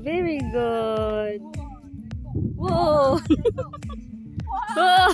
Very good. Whoa. Whoa.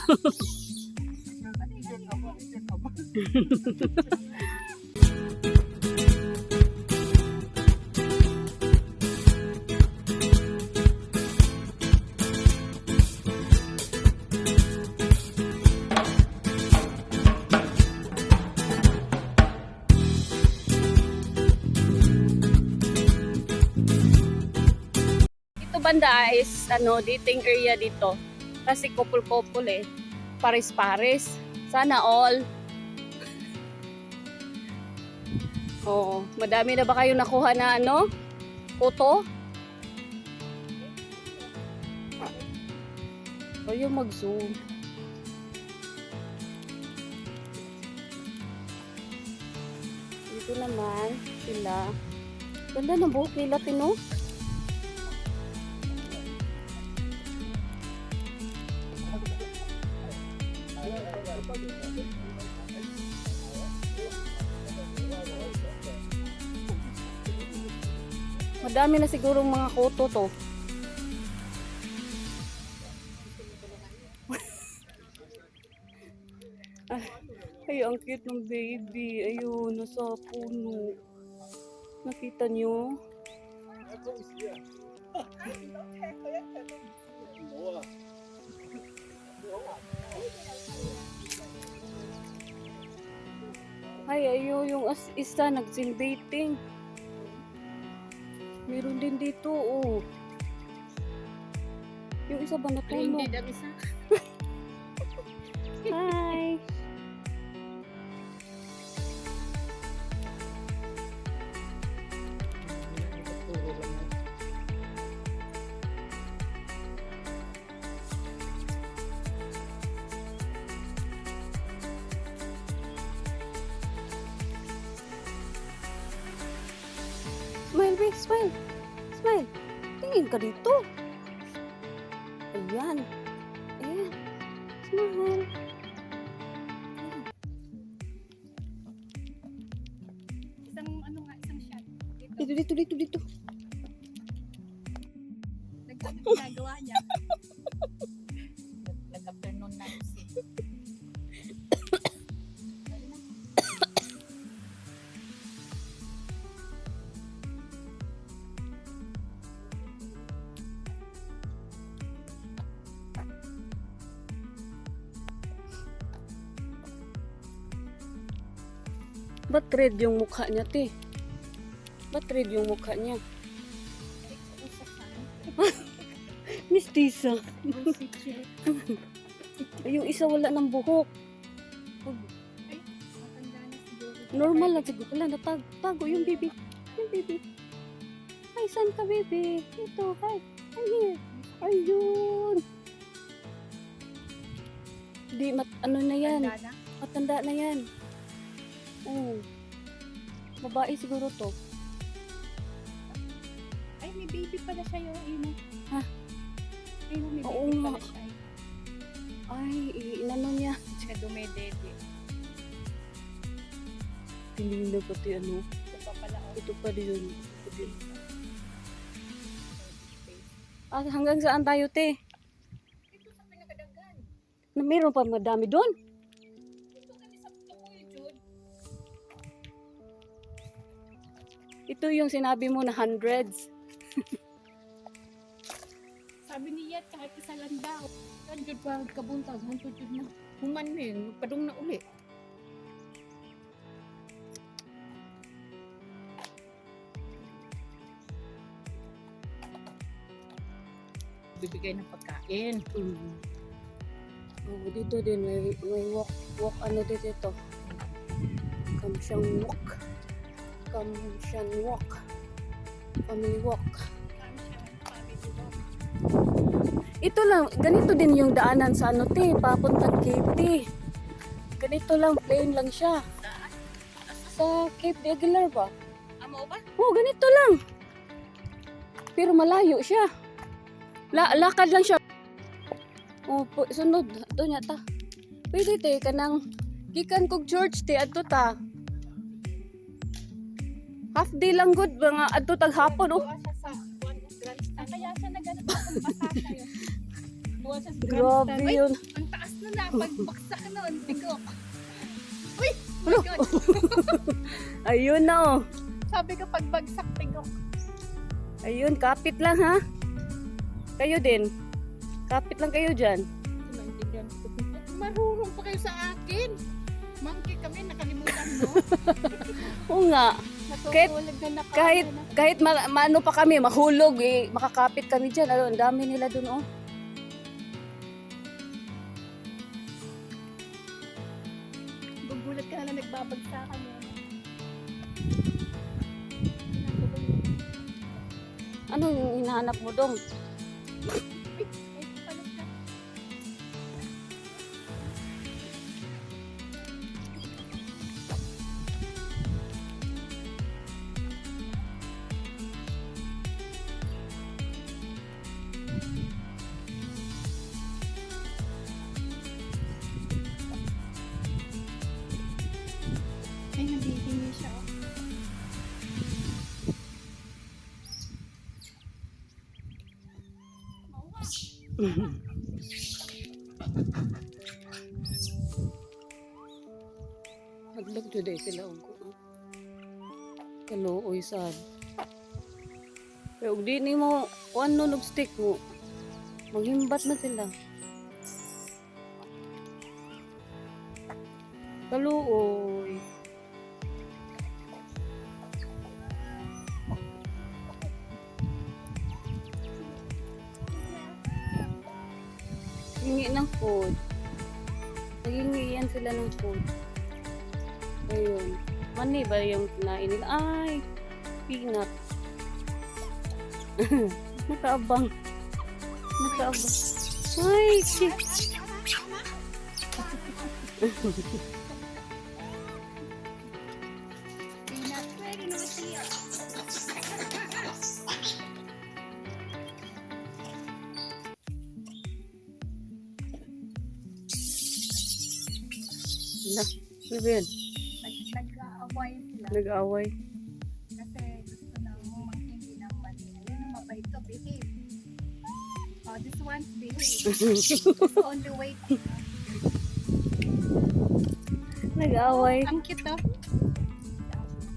Banda is dating area dito kasi couple-couple pares-pares, sana all. Oh, madami na ba kayo nakuha na kuto? Kayo mag-zoom. Dito naman sila. Ganda ng buhok nila, Tino. Madami na sigurong mga kuto to. Ay, ang cute ng baby. Ayun, nasa puno. Nakita nyo? Ay, ayun, yung isa nagsin-dating. Meron din dito, oh. Yung isa ba natulog? Hindi, dami sa. Hi! Smile, babe, smile. Smile. Tingin ka dito. Ayan. Ayan. Smile. Isang shot. Dito. Nagagawa niya. Nag-afternoon na yun. Ba't red yung mukha niya, te? Ba't red yung mukha niya? Miss Tisa. Yung isa wala ng buhok. Normal lang siguro. Wala, natago yung baby. Yung baby. Ay, saan ka, baby? Ito, hi. Hi here. Ayun. Di, ano na yan? Matanda na yan. Oh. Babae siguro to. Ay, may baby pala siya yung ino. Ha? Ayun, may Oo baby nga. pala siya. Ay, inano niya. Siya dumedede. Tinignan pati ano. Ito pa pala. Ito pa din. Ito din. Ah, hanggang saan tayo, te? Ito sa pinakadagan. Na meron pa madami doon. Ito kami sa tukoy, Jude. Ito yung sinabi mo na hundreds. Sabi niya, kahit isa lang daw. Yan, Jude, pa kabuntag. Hantod, Jude na. Human mo yun, magpadong na uli. Bibigay ng pagkain. Oh, dito din may walk ano dito. Kamsyang walk. Kamsyang walk. Family walk. Ito lang, ganito din yung daanan sa ano, te, papuntang Cape, te. Ganito lang, plain lang siya. Sa Cape de Aguilar ba? Amo ba? Oh, ganito lang. Pero malayo siya. Lakad lang siya. Oh, sunod. Ito niya ta. Pwede te, kanang gikan kog church te, adto ta. Half day lang good mga adto tag hapon oh. Duwa siya sa grandstand. Kaya siya nagano pa kung basa siya. Duwa siya sa Grabe grandstand. Uy, yun. ang taas na pagbaksak nun. Tigok. Uy! Oh Ano? my God. Ayun na oh. Sabi ko pagbagsak tigok. Ayun, kapit lang ha. Kayo din. Kapit lang kayo dyan. Maintindihan ko. Marunong pa kayo sa akin. Monkey kami, nakalimutan mo. Oo nga. Natutulog na Kahit maano pa kami, mahulog eh. Makakapit kami dyan. Ano, ang dami nila dun oh. Gugulat ka na nagbabagsakan mo. Ano yung hinahanap mo dong? Ay, paano ka? Ay, nabibingi siya. Oh. Haglag today sila og kaluoy sad. Pero og di nimo kuan no og stick mo. Maghimbat na sila. Kaluoy. Hingi ng food. Naghingian sila ng food. Ayun. Mani ba yung kinain nila? Ay! Peanut. Nakaabang. Nakaabang. Ay! Shit! Peanut, pwede naman siya. Wala. Ano ba yan? Nag-aaway sila. Nag-away. Kasi gusto na hindi ng mali. Ayun ang mabait to, behave. Oh, this one's behave. It's only waiting. Nag-away. Ang cute to.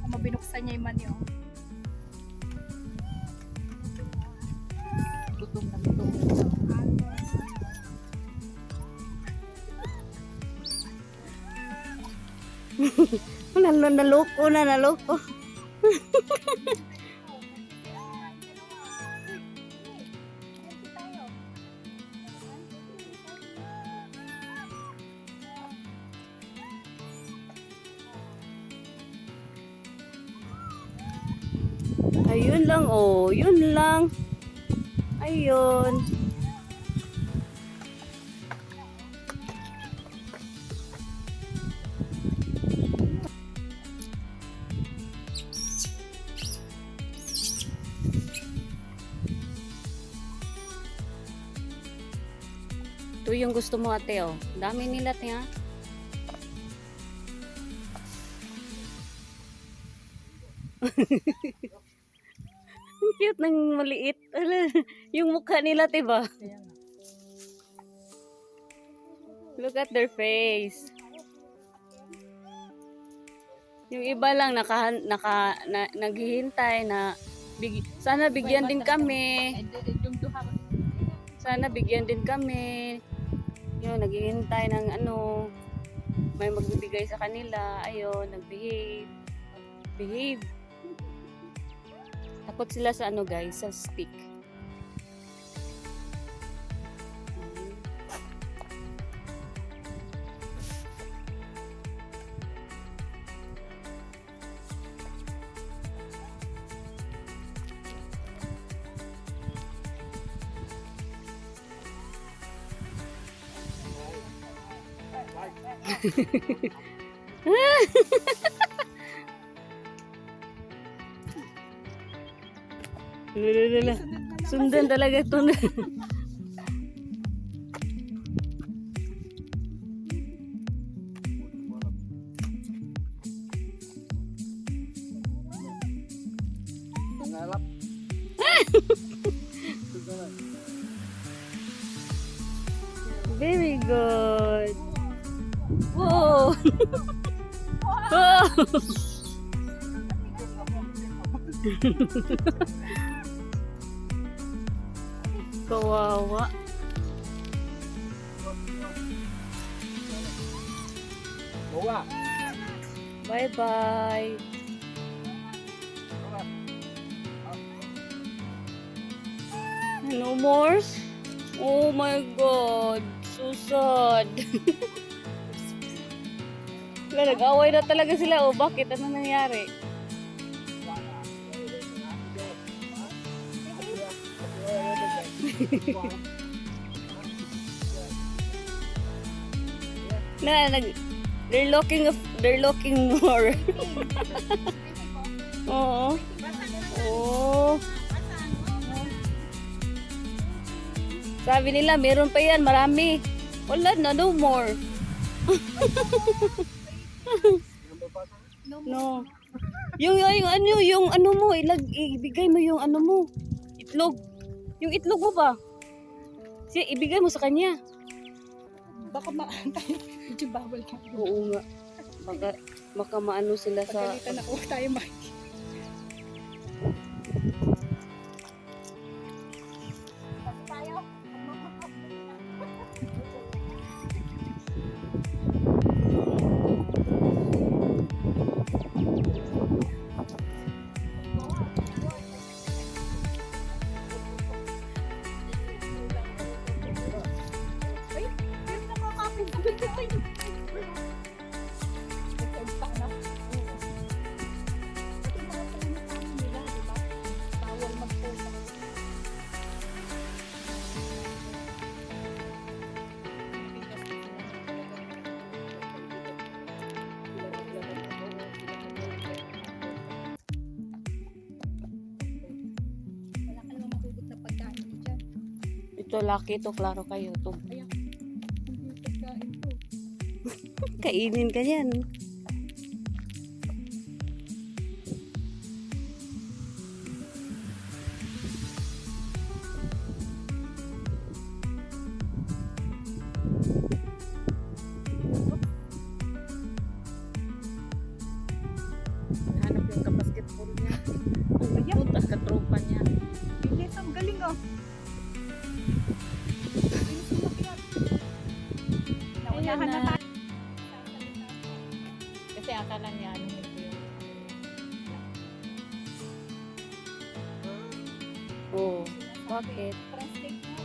Kung mabinuksan niya yung mani, oh. Gutom na gutom. Naloko na, naloko. Ayun lang oh, yun lang. Ayun. Ito yung gusto mo ate oh. Dami nila tiya. Ang cute ng maliit. Ala, yung mukha nila, diba? Look at their face. Yung iba lang naghihintay na sana bigyan din kami. Yung duha. Sana bigyan din kami. Yun, naghihintay ng ano, may magbibigay sa kanila. Ayun, nag-behave. Behave. Takot sila sa ano guys, sa stick. Lala. Sundan talaga ito. Harap. Very good. Whoa. Wow. Kawawa. Bawa. Bye-bye. No more? Oh my God. So sad. Wala, nag-away na talaga sila. O bakit? Ano nangyari? They're looking more. Oo. Oh. Sabi nila, meron pa yan, marami. Wala na, no more. No. Yung ano mo, ibigay mo yung ano mo. Itlog. Yung itlog mo ba? Siya, ibigay mo sa kanya. Baka maantay. Medyo bawal ka. Oo nga. Baka maano sila sa... Pagalitan ako tayo tayo. Ay, yun na mga kapit. Wala ka naman mahugot na pagkain mo dyan. Ito, laki to, klaro kayo. To. Ayan. Hindi yung pagkain ko. Kainin ka yan. Hanap yung kabasketball niya. Ang Ayan. putas katropa niya. Bilis, ang galing oh. Bilis umakyat. Naunahan na Ayan na. tayo. Kasi akala niya ano ito yung... Oh, bakit? Translate mo.